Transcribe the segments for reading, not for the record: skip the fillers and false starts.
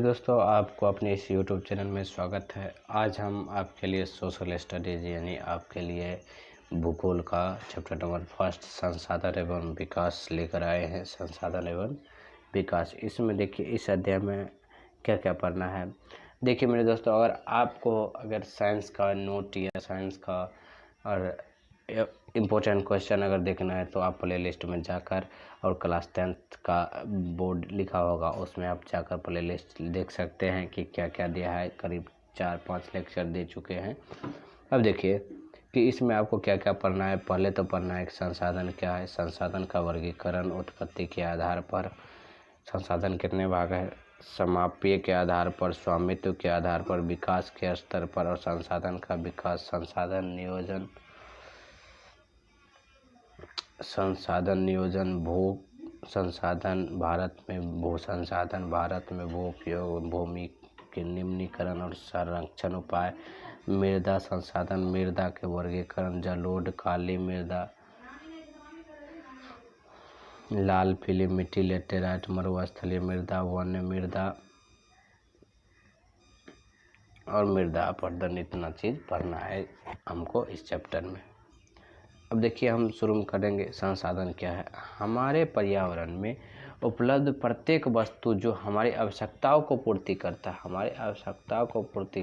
दोस्तों, आपको अपने इस YouTube चैनल में स्वागत है। आज हम आपके लिए सोशल स्टडीज़ यानी आपके लिए भूगोल का चैप्टर नंबर 1 संसाधन एवं विकास लेकर आए हैं। संसाधन एवं विकास, इसमें देखिए इस अध्याय में क्या क्या पढ़ना है। देखिए मेरे दोस्तों, अगर साइंस का नोट या साइंस का और इम्पोर्टेंट क्वेश्चन अगर देखना है तो आप प्ले लिस्ट में जाकर और क्लास 10th का बोर्ड लिखा होगा उसमें आप जाकर प्ले लिस्ट देख सकते हैं कि क्या क्या दिया है। करीब 4-5 लेक्चर दे चुके हैं। अब देखिए कि इसमें आपको क्या क्या पढ़ना है। पहले तो पढ़ना है कि संसाधन क्या है, संसाधन का वर्गीकरण, उत्पत्ति के आधार पर संसाधन कितने भाग है, समाप्य के आधार पर, स्वामित्व के आधार पर, विकास के स्तर पर और संसाधन का विकास, संसाधन नियोजन, भू संसाधन भारत में, भू संसाधन भारत में, भू उपयोग, भूमि के निम्नीकरण और संरक्षण उपाय, मृदा संसाधन, मृदा के वर्गीकरण, जलोढ़, काली मृदा, लाल पीली मिट्टी, लेटेराइट, मरुस्थलीय मृदा, वन्य मृदा और मृदा अपरदन। इतना चीज़ पढ़ना है हमको इस चैप्टर में। अब देखिए हम शुरू करेंगे। संसाधन क्या है। हमारे पर्यावरण में उपलब्ध प्रत्येक वस्तु जो हमारी आवश्यकताओं को पूर्ति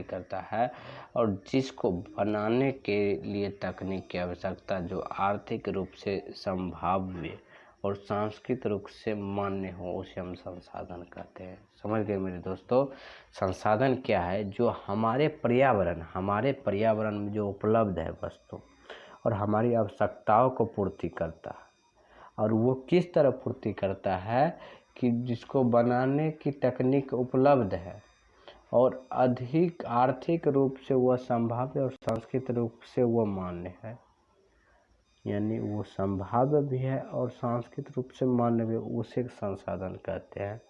करता है और जिसको बनाने के लिए तकनीक की आवश्यकता, जो आर्थिक रूप से संभाव्य और सांस्कृतिक रूप से मान्य हो, उसे हम संसाधन कहते हैं। समझ गए मेरे दोस्तों। संसाधन क्या है, जो हमारे पर्यावरण में जो उपलब्ध है वस्तु और हमारी आवश्यकताओं को पूर्ति करता है। और वो किस तरह पूर्ति करता है कि जिसको बनाने की तकनीक उपलब्ध है और अधिक आर्थिक रूप से वह संभाव्य और सांस्कृतिक रूप से वह मान्य है। यानी वो संभाव्य भी है और सांस्कृतिक रूप से मान्य भी, उसे संसाधन कहते हैं।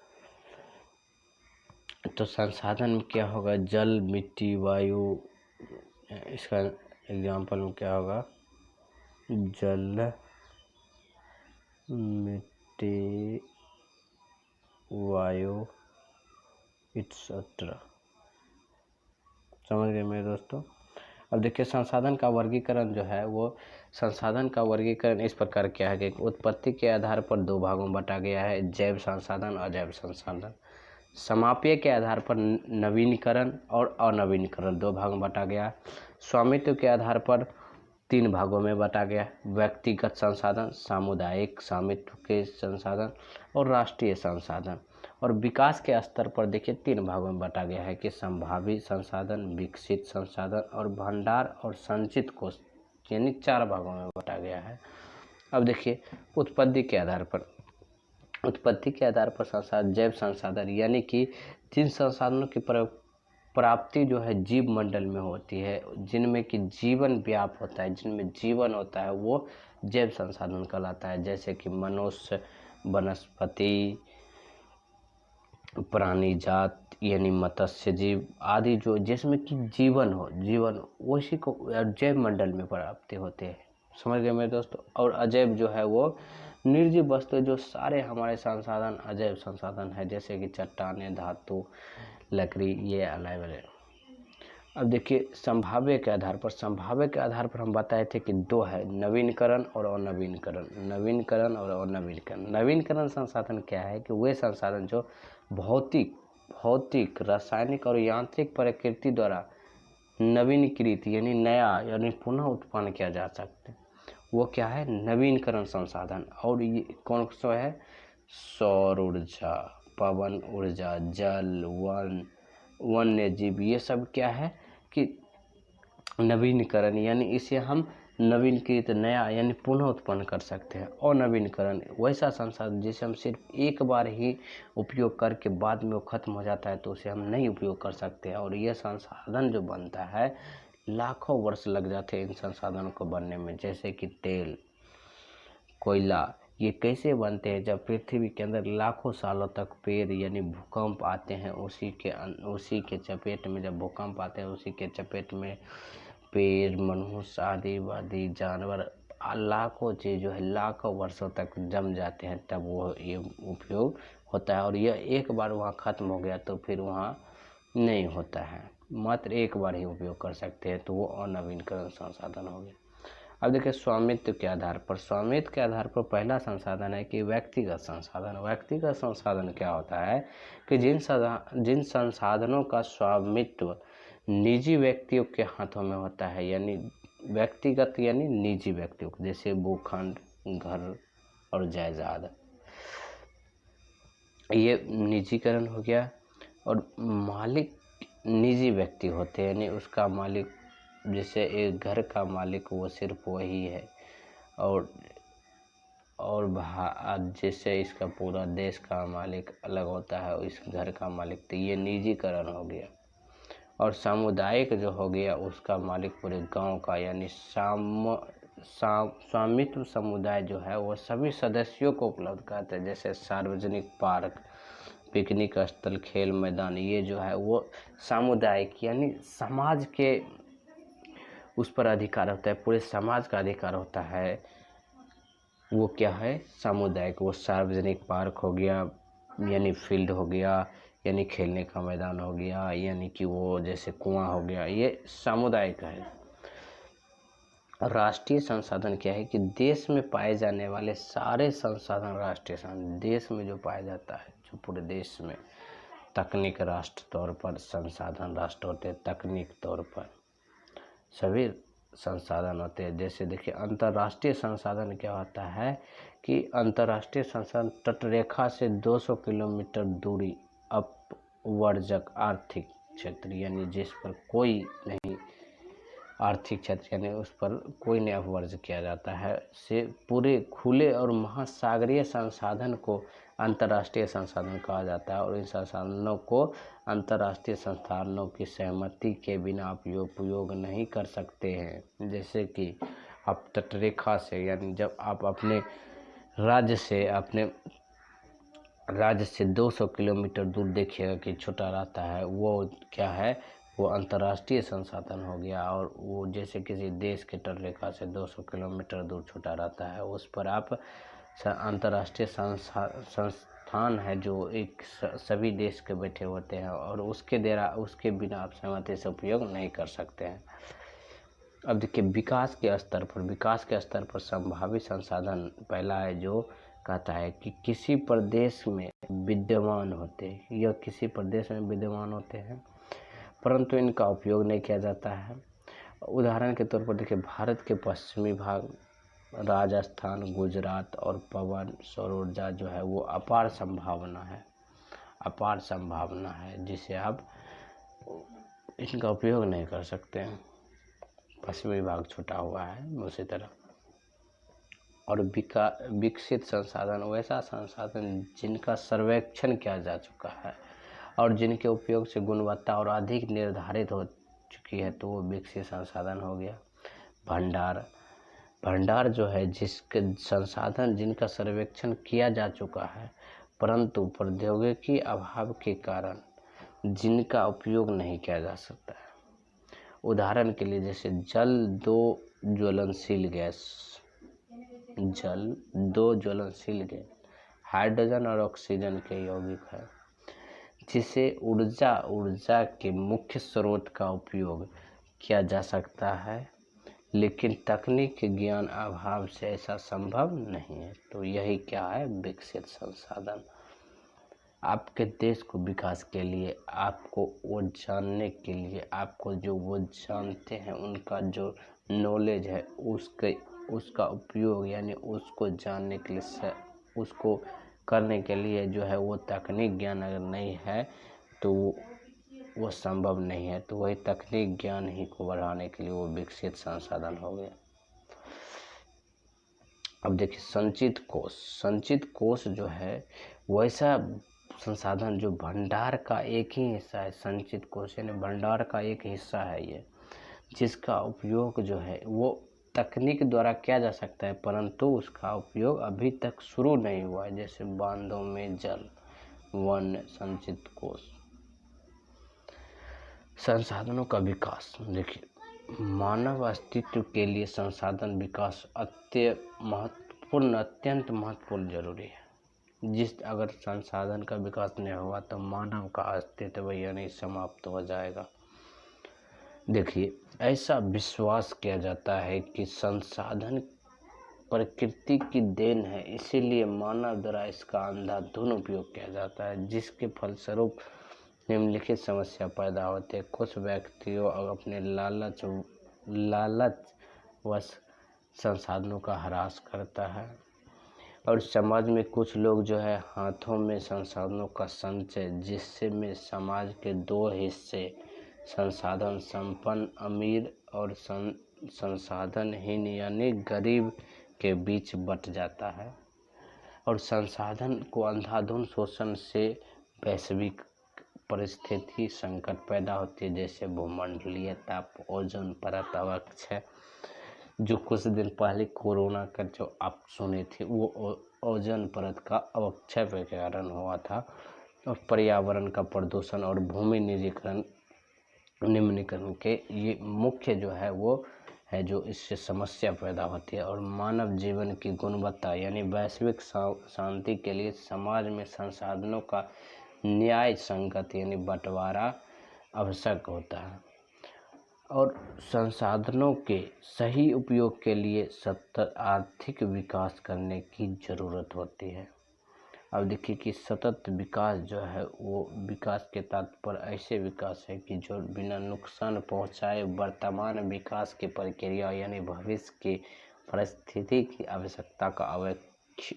तो संसाधन में क्या होगा, जल, मिट्टी, वायु। इसका एग्जाम्पल में क्या होगा, जल, मिट्टी, वायु एक्सेट्रा। समझ गए मेरे दोस्तों। अब देखिए संसाधन का वर्गीकरण जो है, वो संसाधन का वर्गीकरण इस प्रकार क्या है कि उत्पत्ति के आधार पर 2 भागों में बांटा गया है, जैव संसाधन, अजैव संसाधन। समाप्य के आधार पर नवीनीकरण और अनवीनीकरण 2 भागों में बांटा गया। स्वामित्व के आधार पर 3 भागों में बांटा गया, व्यक्तिगत संसाधन, सामुदायिक स्वामित्व के संसाधन और राष्ट्रीय संसाधन। और विकास के स्तर पर देखिए 3 भागों में बांटा गया है कि संभावित संसाधन, विकसित संसाधन और भंडार और संचित कोष, यानी 4 भागों में बांटा गया है। अब देखिए उत्पत्ति के आधार पर संसाधन, जैव संसाधन, यानी कि जिन संसाधनों की प्राप्ति जो है जीव मंडल में होती है, जिनमें कि जीवन व्याप होता है, जिनमें जीवन होता है, वो जैव संसाधन कहलाता है। जैसे कि मनुष्य, वनस्पति, प्राणी जात यानी मत्स्य जीव आदि, जो जिसमें कि जीवन उसी को जैव मंडल में प्राप्ति होते हैं। समझ गए मेरे दोस्तों। और अजैव जो है वो निर्जीव वस्तु, जो सारे हमारे संसाधन अजैव संसाधन है, जैसे कि चट्टानें, धातु, लकड़ी, ये अलग। अब देखिए संभाव्य के आधार पर हम बताए थे कि 2 है, नवीनीकरण और अनवीनीकरण। नवीनीकरण संसाधन क्या है कि वे संसाधन जो भौतिक, रासायनिक और यांत्रिक प्रकृति द्वारा नवीनीकृत यानी नया यानी पुनः उत्पन्न किया जा सकते, वो क्या है, नवीनीकरण संसाधन। और ये कौन सा है, सौर ऊर्जा, पवन ऊर्जा, जल, वन्य जीव, ये सब क्या है कि नवीनीकरण, यानी इसे हम नवीनीकृत, नया यानी पुनः उत्पन्न कर सकते हैं। और नवीनीकरण वैसा संसाधन जिसे हम सिर्फ एक बार ही उपयोग करके बाद में वो खत्म हो जाता है, तो उसे हम नहीं उपयोग कर सकते हैं। और यह संसाधन जो बनता है, लाखों वर्ष लग जाते हैं इन संसाधनों को बनने में। जैसे कि तेल, कोयला, ये कैसे बनते हैं, जब पृथ्वी के अंदर लाखों सालों तक पेड़ यानी भूकंप आते हैं, उसी के चपेट में जब भूकंप आते हैं, उसी के चपेट में पेड़, मनुष्य आदि जानवर, लाखों चीज़ जो है लाखों वर्षों तक जम जाते हैं, तब वो ये उपयोग होता है, और यह एक बार वहाँ ख़त्म हो गया तो फिर वहाँ नहीं होता है, मात्र एक बार ही उपयोग कर सकते हैं, तो वो अनवीनकरण संसाधन हो गया। अब देखिए स्वामित्व के आधार पर, स्वामित्व के आधार पर पहला संसाधन है कि व्यक्तिगत संसाधन। व्यक्तिगत संसाधन क्या होता है कि जिन संसाधनों का स्वामित्व निजी व्यक्तियों के हाथों में होता है, यानी व्यक्तिगत यानी निजी व्यक्तियों, जैसे भूखंड, घर और जायदाद, ये निजीकरण हो गया। और मालिक निजी व्यक्ति होते हैं, यानी उसका मालिक, जैसे एक घर का मालिक वो सिर्फ वही है, और जैसे इसका पूरा देश का मालिक अलग होता है, इस घर का मालिक, तो ये निजीकरण हो गया। और सामुदायिक जो हो गया उसका मालिक पूरे गांव का, यानी स्वामित्व समुदाय जो है वो सभी सदस्यों को उपलब्ध कराते हैं, जैसे सार्वजनिक पार्क, पिकनिक स्थल, खेल मैदान, ये जो है वो सामुदायिक यानी समाज के उस पर अधिकार होता है, पूरे समाज का अधिकार होता है, वो क्या है सामुदायिक। वो सार्वजनिक पार्क हो गया यानी फील्ड हो गया, यानी खेलने का मैदान हो गया, यानी कि वो जैसे कुआं हो गया, ये सामुदायिक है। राष्ट्रीय संसाधन क्या है कि देश में पाए जाने वाले सारे संसाधन राष्ट्रीय संसाधन, देश में जो पाया जाता है, जो पूरे देश में तकनीक राष्ट्र तौर पर संसाधन राष्ट्र होते हैं, तकनीक तौर पर सभी संसाधन होते हैं। जैसे देखिए अंतर्राष्ट्रीय संसाधन क्या होता है कि अंतर्राष्ट्रीय संसाधन तटरेखा से 200 किलोमीटर दूरी अपवर्जक आर्थिक क्षेत्र, यानी जिस पर कोई नहीं, आर्थिक क्षेत्र यानी उस पर कोई नहीं अपवर्ज किया जाता है, से पूरे खुले और महासागरीय संसाधन को अंतर्राष्ट्रीय संसाधन कहा जाता है। और इन संसाधनों को अंतर्राष्ट्रीय संस्थानों की सहमति के बिना उपयोग नहीं कर सकते हैं। जैसे कि आप तटरेखा से, यानी जब आप अपने राज्य से 200 किलोमीटर दूर देखिएगा कि छोटा रहता है, वो क्या है, वो अंतर्राष्ट्रीय संसाधन हो गया। और वो जैसे किसी देश के तटरेखा से 200 किलोमीटर दूर छोटा रहता है, उस पर आप अंतर्राष्ट्रीय संस्थान है जो एक सभी देश के बैठे होते हैं, और उसके बिना आप सहमति से उपयोग नहीं कर सकते हैं। अब देखिए विकास के स्तर पर संभावित संसाधन पहला है जो कहता है कि किसी प्रदेश में विद्यमान होते हैं परंतु इनका उपयोग नहीं किया जाता है। उदाहरण के तौर पर देखिए भारत के पश्चिमी भाग, राजस्थान, गुजरात और पवन सौर ऊर्जा जो है वो अपार संभावना है जिसे आप इनका उपयोग नहीं कर सकते हैं, पश्चिमी भाग छूटा हुआ है उसी तरह। और विकसित संसाधन वैसा संसाधन जिनका सर्वेक्षण किया जा चुका है और जिनके उपयोग से गुणवत्ता और अधिक निर्धारित हो चुकी है, तो वो विकसित संसाधन हो गया। भंडार जो है जिसके संसाधन जिनका सर्वेक्षण किया जा चुका है परंतु प्रौद्योगिकी अभाव के कारण जिनका उपयोग नहीं किया जा सकता है। उदाहरण के लिए जैसे जल दो ज्वलनशील गैस, हाइड्रोजन और ऑक्सीजन के यौगिक है, जिसे ऊर्जा के मुख्य स्रोत का उपयोग किया जा सकता है, लेकिन तकनीक ज्ञान अभाव से ऐसा संभव नहीं है। तो यही क्या है, विकसित संसाधन। आपके देश को विकास के लिए आपको वो जानने के लिए, आपको जो वो जानते हैं उनका जो नॉलेज है उसका उपयोग, यानी उसको जानने के लिए, उसको करने के लिए जो है वो तकनीक ज्ञान अगर नहीं है तो वो संभव नहीं है। तो वही तकनीक ज्ञान ही को बढ़ाने के लिए वो विकसित संसाधन हो गया। अब देखिए संचित कोष जो है वैसा संसाधन जो भंडार का एक ही हिस्सा है। संचित कोष यानी भंडार का एक हिस्सा है ये, जिसका उपयोग जो है वो तकनीक द्वारा किया जा सकता है परंतु उसका उपयोग अभी तक शुरू नहीं हुआ है। जैसे बांधों में जल, वन, संचित कोष। संसाधनों का विकास, देखिए मानव अस्तित्व के लिए संसाधन विकास अत्यंत महत्वपूर्ण जरूरी है। जिस अगर संसाधन का विकास नहीं होगा तो मानव का अस्तित्व यानी समाप्त हो जाएगा। देखिए, ऐसा विश्वास किया जाता है कि संसाधन प्रकृति की देन है, इसीलिए मानव द्वारा इसका अंधाधुंध उपयोग किया जाता है, जिसके फलस्वरूप निम्नलिखित समस्या पैदा होती है। कुछ व्यक्तियों अपने लालचवश संसाधनों का ह्रास करता है और समाज में कुछ लोग जो है हाथों में संसाधनों का संचय, जिससे में समाज के दो हिस्से संसाधन संपन्न अमीर और संसाधनहीन यानी गरीब के बीच बंट जाता है और संसाधन को अंधाधुंध शोषण से वैश्विक परिस्थिति संकट पैदा होती है, जैसे भूमंडलीय ताप, ओजोन परत अवक्षय। जो कुछ दिन पहले कोरोना का जो आप सुने थे वो ओजोन परत का अवक्षय के कारण हुआ था और पर्यावरण का प्रदूषण और भूमि निम्नीकरण के ये मुख्य जो है वो है जो इससे समस्या पैदा होती है। और मानव जीवन की गुणवत्ता यानी वैश्विक शांति के लिए समाज में संसाधनों का न्याय संगत यानी बंटवारा आवश्यक होता है और संसाधनों के सही उपयोग के लिए सतत आर्थिक विकास करने की ज़रूरत होती है। अब देखिए कि सतत विकास जो है वो विकास के तात्पर्य ऐसे विकास है कि जो बिना नुकसान पहुंचाए वर्तमान विकास की प्रक्रिया यानी भविष्य की परिस्थिति की आवश्यकता का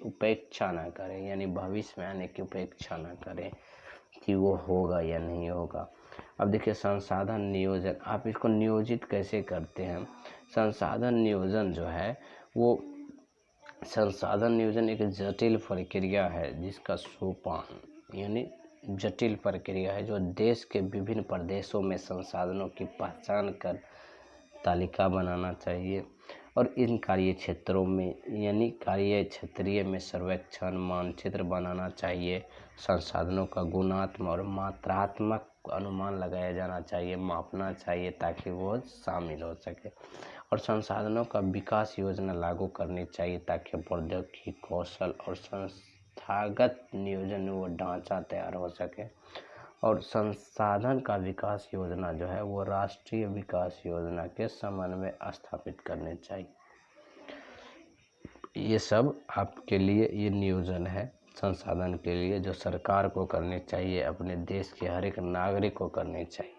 उपेक्षा न करें, यानी भविष्य में आने की उपेक्षा न करें कि वो होगा या नहीं होगा। अब देखिए संसाधन नियोजन, आप इसको नियोजित कैसे करते हैं। संसाधन नियोजन जो है वो संसाधन नियोजन एक जटिल प्रक्रिया है जिसका सोपान यानी जटिल प्रक्रिया है जो देश के विभिन्न प्रदेशों में संसाधनों की पहचान कर तालिका बनाना चाहिए और इन कार्य क्षेत्रों में यानी कार्य क्षेत्रीय में सर्वेक्षण मानचित्र बनाना चाहिए। संसाधनों का गुणात्मक और मात्रात्मक अनुमान लगाया जाना चाहिए, मापना चाहिए ताकि वो शामिल हो सके और संसाधनों का विकास योजना लागू करनी चाहिए ताकि प्रौद्योगिकी कौशल और संस्थागत नियोजन वो ढांचा तैयार हो सके और संसाधन का विकास योजना जो है वो राष्ट्रीय विकास योजना के समन्वय स्थापित करने चाहिए। ये सब आपके लिए ये नियोजन है संसाधन के लिए जो सरकार को करने चाहिए, अपने देश के हर एक नागरिक को करने चाहिए।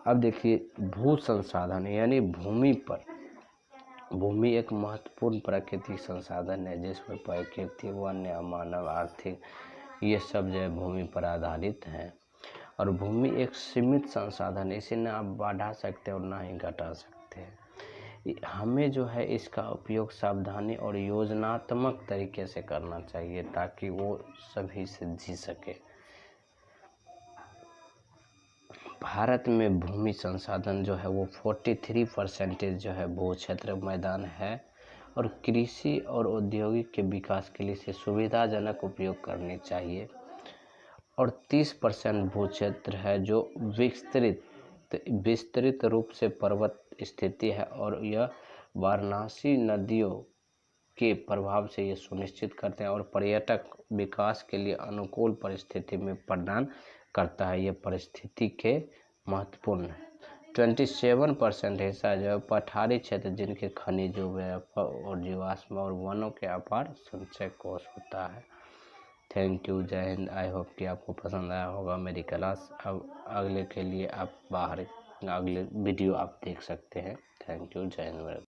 अब देखिए भू संसाधन यानी भूमि एक महत्वपूर्ण प्राकृतिक संसाधन है जिसमें प्रकृति वन्य मानव आर्थिक ये सब जो है भूमि पर आधारित है और भूमि एक सीमित संसाधन है, इसे ना आप बढ़ा सकते और ना ही घटा सकते हैं। हमें जो है इसका उपयोग सावधानी और योजनात्मक तरीके से करना चाहिए ताकि वो सभी से जी सके। भारत में भूमि संसाधन जो है वो 43% जो है भू क्षेत्र मैदान है और कृषि और औद्योगिक के विकास के लिए इसे सुविधाजनक उपयोग करनी चाहिए और 30% भू क्षेत्र है जो विस्तृत रूप से पर्वत स्थिति है और यह वाराणसी नदियों के प्रभाव से ये सुनिश्चित करते हैं और पर्यटक विकास के लिए अनुकूल परिस्थिति में प्रदान करता है। ये परिस्थिति के महत्वपूर्ण है। 27% हिस्सा जो है पठारी क्षेत्र जिनके खनिजों और जीवाश्म और वनों के अपार संचय कोष होता है। थैंक यू, जय हिंद। आई होप कि आपको पसंद आया होगा मेरी क्लास। अब अगले के लिए आप अगले वीडियो आप देख सकते हैं। थैंक यू, जय हिंद।